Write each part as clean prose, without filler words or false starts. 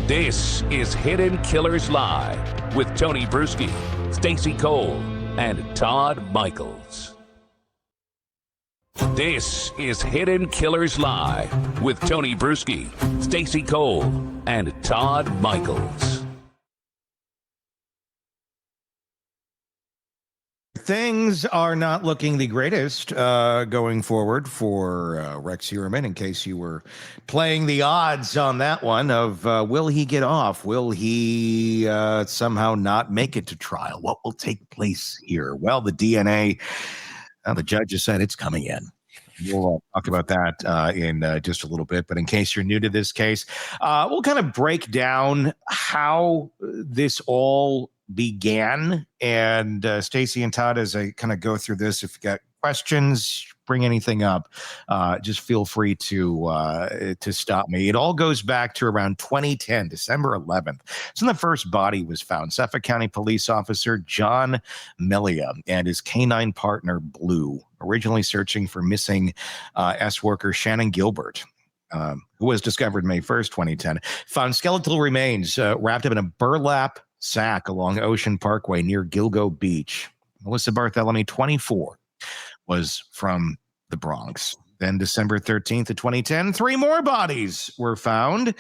This is Hidden Killers Live with Tony Bruschi, Stacey Cole, and Todd Michaels. This is Hidden Killers Live with Tony Bruschi, Stacey Cole, and Todd Michaels. Things are not looking the greatest going forward for Rex Heuermann, in case you were playing the odds on that one of will he get off? Will he somehow not make it to trial? What will take place here? Well, the DNA, the judge has said it's coming in. We'll talk about that in just a little bit. But in case you're new to this case, we'll kind of break down how this all began. And Stacey and Todd, as I kind of go through this, if you got questions, bring anything up, just feel free to stop me. It all goes back to around 2010, December 11th. So the first body was found. Suffolk County police officer John Melia and his canine partner Blue, originally searching for missing S worker Shannon Gilbert, who was discovered May 1st, 2010, found skeletal remains wrapped up in a burlap sack along Ocean Parkway near Gilgo Beach. Melissa Bartholomew, 24, was from the Bronx. Then December 13th of 2010, 3 more bodies were found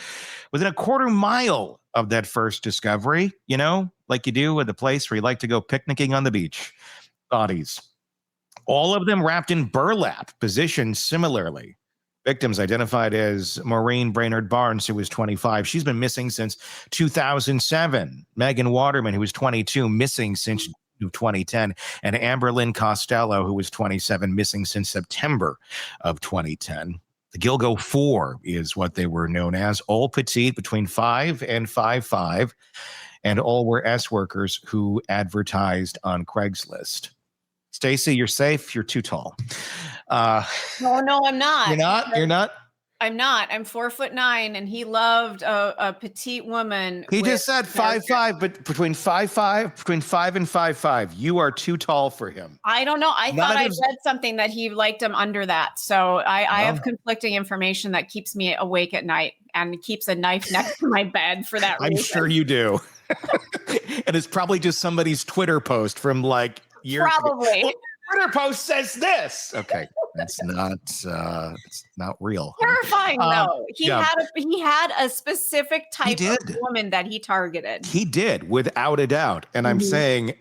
within a quarter mile of that first discovery, you know, like you do at the place where you like to go picnicking on the beach. Bodies. All of them wrapped in burlap, positioned similarly. Victims identified as Maureen Brainerd Barnes, who was 25. She's been missing since 2007. Megan Waterman, who was 22, missing since 2010. And Amber Lynn Costello, who was 27, missing since September of 2010. The Gilgo Four is what they were known as. All petite, between 5 and 5'5", and all were S workers who advertised on Craigslist. Stacey, you're safe. You're too tall. No, I'm not. You're not? You're not? I'm not. I'm 4'9", and he loved a petite woman. He just said 5'5", but between 5 and 5'5", you are too tall for him. I don't know. I thought I read something that he liked him under that. So I have conflicting information that keeps me awake at night and keeps a knife next to my bed for that reason. I'm sure you do. And it's probably just somebody's Twitter post from like years probably. Ago. Twitter post says this. Okay, that's not it's not real. Terrifying though. He had a specific type of woman that he targeted. He did, without a doubt. And I'm saying,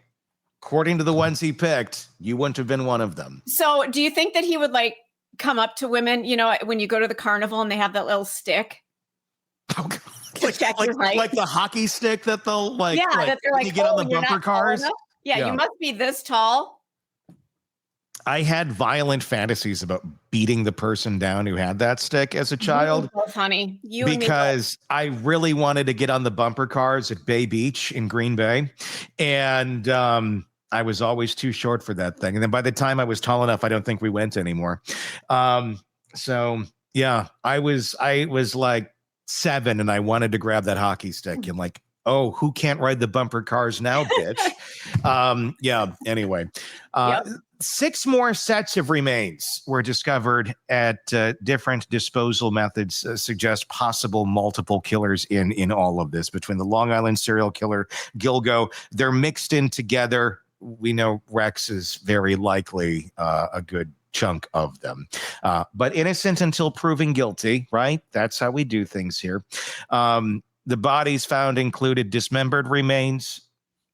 according to the ones he picked, you wouldn't have been one of them. So do you think that he would like come up to women, you know, when you go to the carnival and they have that little stick? Oh, God. Like the hockey stick that they'll like, that they're like, you get on the bumper cars. Yeah, you must be this tall. I had violent fantasies about beating the person down who had that stick as a child. So funny. Because I really wanted to get on the bumper cars at Bay Beach in Green Bay. And I was always too short for that thing. And then by the time I was tall enough, I don't think we went anymore. So yeah, I was like 7 and I wanted to grab that hockey stick and like, oh, who can't ride the bumper cars now, bitch? Yeah, anyway. 6 more sets of remains were discovered at different disposal methods, suggest possible multiple killers in all of this. Between the Long Island serial killer Gilgo, they're mixed in together. We know Rex is very likely a good chunk of them. But innocent until proven guilty, right? That's how we do things here. The bodies found included dismembered remains,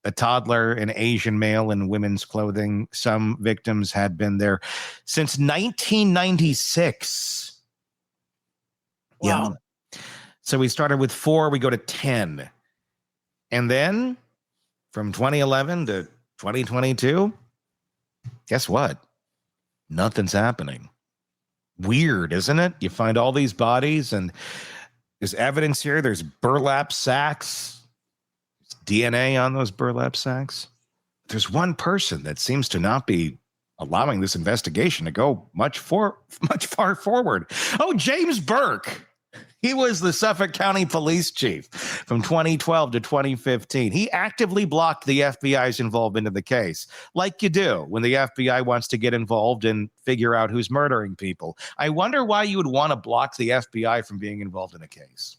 a toddler, an Asian male in women's clothing. Some victims had been there since 1996. Wow. Yeah. So we started with 4, we go to 10. And then from 2011 to 2022, guess what? Nothing's happening. Weird, isn't it? You find all these bodies and there's evidence here. There's burlap sacks. DNA on those burlap sacks. There's one person that seems to not be allowing this investigation to go much far forward. Oh, James Burke. He was the Suffolk County police chief from 2012 to 2015. He actively blocked the FBI's involvement in the case, like you do when the FBI wants to get involved and figure out who's murdering people. I wonder why you would want to block the FBI from being involved in a case.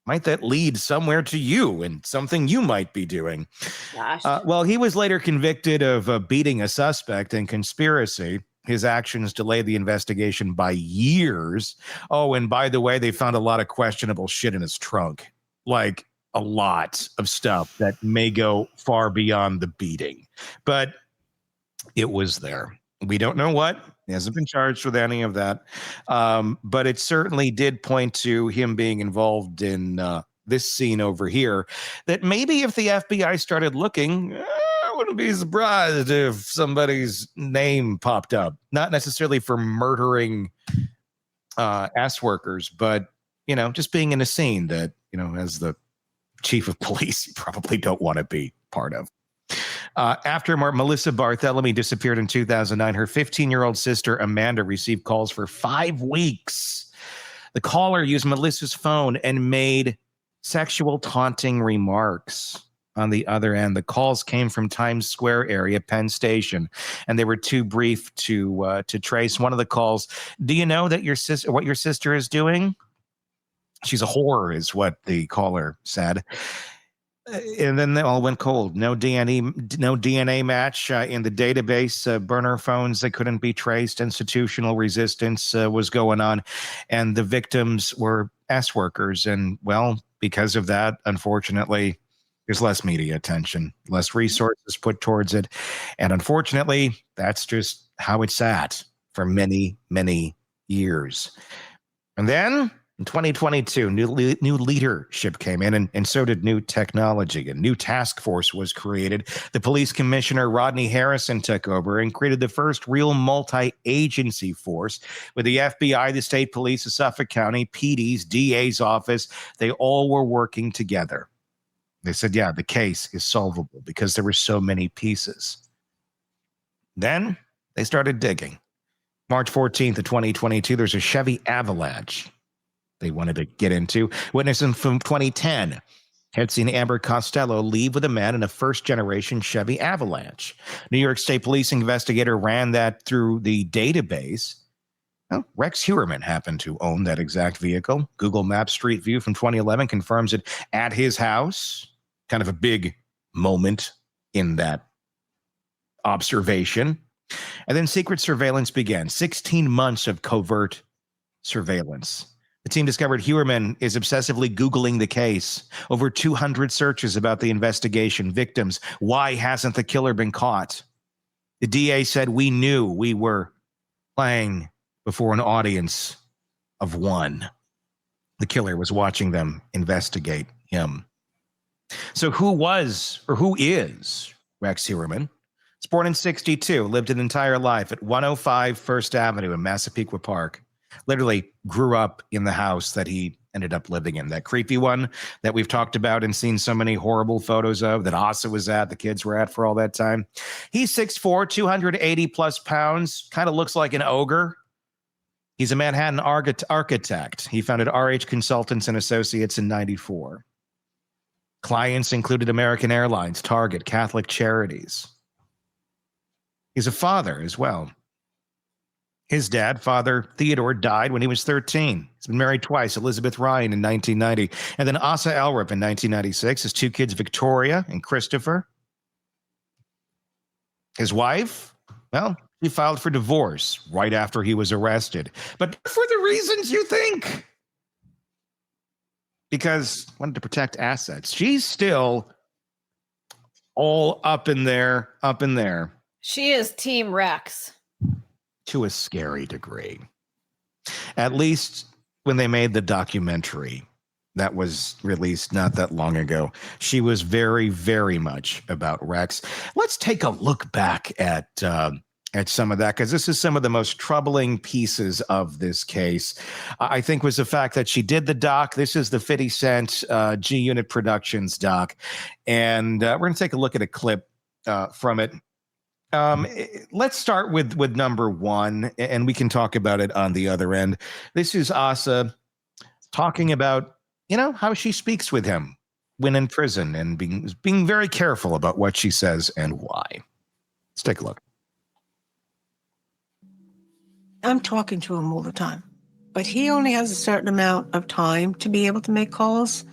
might that lead somewhere to you and something you might be doing? Gosh. Well, he was later convicted of beating a suspect in conspiracy. His actions delayed the investigation by years. Oh, and by the way, they found a lot of questionable shit in his trunk, like a lot of stuff that may go far beyond the beating. But it was there. We don't know what. He hasn't been charged with any of that. But it certainly did point to him being involved in this scene over here, that maybe if the FBI started looking, I wouldn't be surprised if somebody's name popped up. Not necessarily for murdering ass workers, but, just being in a scene that, as the chief of police, you probably don't want to be part of. After Melissa Barthelemy disappeared in 2009, her 15-year-old sister, Amanda, received calls for 5 weeks. The caller used Melissa's phone and made sexual taunting remarks. On the other end, the calls came from Times Square area, Penn Station, and they were too brief to trace. One of the calls, do you know that what your sister is doing? She's a whore, is what the caller said. And then they all went cold. No DNA match in the database. Burner phones that couldn't be traced. Institutional resistance was going on, and the victims were S workers. And well, because of that, unfortunately, there's less media attention, less resources put towards it, and unfortunately, that's just how it sat for many, many years. And then in 2022, new leadership came in, and so did new technology. A new task force was created. The police commissioner, Rodney Harrison, took over and created the first real multi-agency force with the FBI, the state police of Suffolk County, PD's, DA's office. They all were working together. They said, yeah, the case is solvable because there were so many pieces. Then they started digging. March 14th of 2022, there's a Chevy Avalanche they wanted to get into. Witnesses from 2010 had seen Amber Costello leave with a man in a first-generation Chevy Avalanche. New York State Police investigator ran that through the database. Well, Rex Heuermann happened to own that exact vehicle. Google Maps Street View from 2011 confirms it at his house. Kind of a big moment in that observation. And then secret surveillance began. 16 months of covert surveillance. The team discovered Heuermann is obsessively Googling the case. Over 200 searches about the investigation, victims. Why hasn't the killer been caught? The DA said, we knew we were playing before an audience of one. The killer was watching them investigate him. So who is Rex Heuermann? He's born in 1962, lived an entire life at 105 First Avenue in Massapequa Park. Literally grew up in the house that he ended up living in. That creepy one that we've talked about and seen so many horrible photos of, that Asa was at, the kids were at for all that time. He's 6'4", 280 plus pounds, kind of looks like an ogre. He's a Manhattan architect. He founded RH Consultants and Associates in 1994. Clients included American Airlines, Target, Catholic Charities. He's a father as well. His dad, Father Theodore, died when he was 13. He's been married twice, Elizabeth Ryan in 1990, and then Asa Elrup in 1996. His 2 kids, Victoria and Christopher. His wife, well, she filed for divorce right after he was arrested. But for the reasons you think. Because wanted to protect assets. She's still all up in there. She is Team Rex. To a scary degree. At least when they made the documentary that was released not that long ago, she was very, very much about Rex. Let's take a look back at some of that, because this is some of the most troubling pieces of this case. I think was the fact that she did the doc. This is the 50 Cent G Unit Productions doc. And we're going to take a look at a clip from it. Let's start with number one, and we can talk about it on the other end. This is Asa talking about, how she speaks with him when in prison, and being very careful about what she says and why. Let's take a look. I'm talking to him all the time, but he only has a certain amount of time to be able to make calls.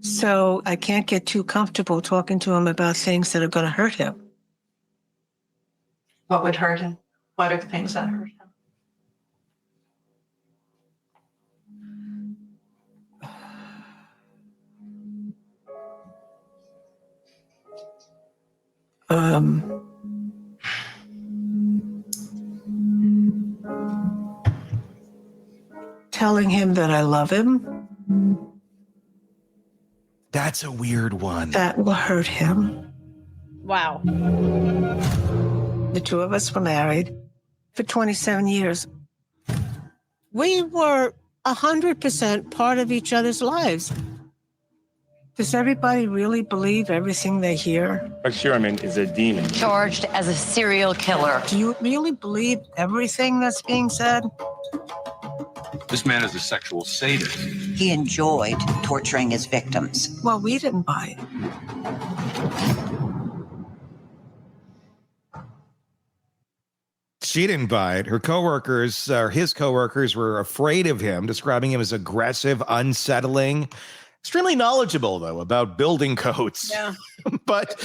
So I can't get too comfortable talking to him about things that are going to hurt him. What would hurt him? What are the things that hurt him? Telling him that I love him, That's a weird one. that will hurt him. Wow. The two of us were married for 27 years. We were 100% part of each other's lives. Does everybody really believe everything they hear? Rex Heuermann is a demon. Charged as a serial killer. Do you really believe everything that's being said? This man is a sexual sadist. He enjoyed torturing his victims. Well, we didn't buy it. She didn't buy it. Her coworkers, or his coworkers, were afraid of him, describing him as aggressive, unsettling, extremely knowledgeable though about building codes. Yeah. but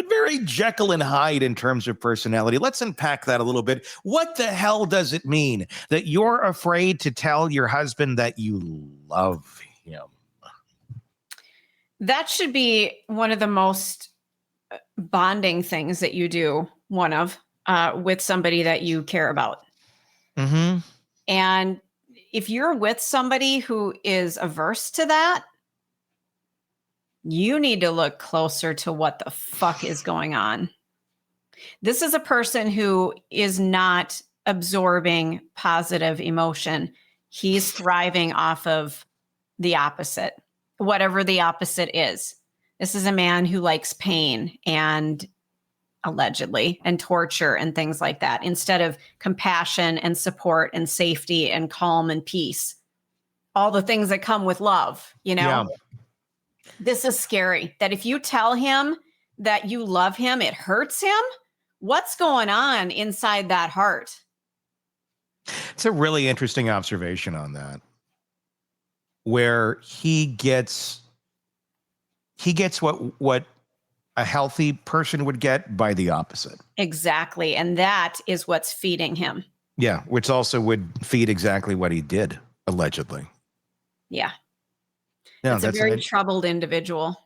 very Jekyll and Hyde in terms of personality. Let's unpack that a little bit. What the hell does it mean that you're afraid to tell your husband that you love him? That should be one of the most bonding things that you do, with somebody that you care about. Mm-hmm. And if you're with somebody who is averse to that, you need to look closer to what the fuck is going on. This is a person who is not absorbing positive emotion. He's thriving off of the opposite, whatever the opposite is. This is a man who likes pain and allegedly and torture and things like that, instead of compassion and support and safety and calm and peace. All the things that come with love, Yeah. This is scary, that if you tell him that you love him, it hurts him. What's going on inside that heart? It's a really interesting observation on that, where he gets what a healthy person would get by the opposite. Exactly. And that is what's feeding him. Yeah, which also would feed exactly what he did, allegedly. Yeah. No, It's a very troubled individual.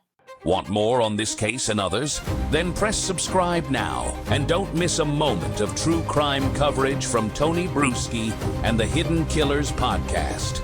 Want more on this case and others? Then press subscribe now and don't miss a moment of true crime coverage from Tony Bruschi and the Hidden Killers podcast.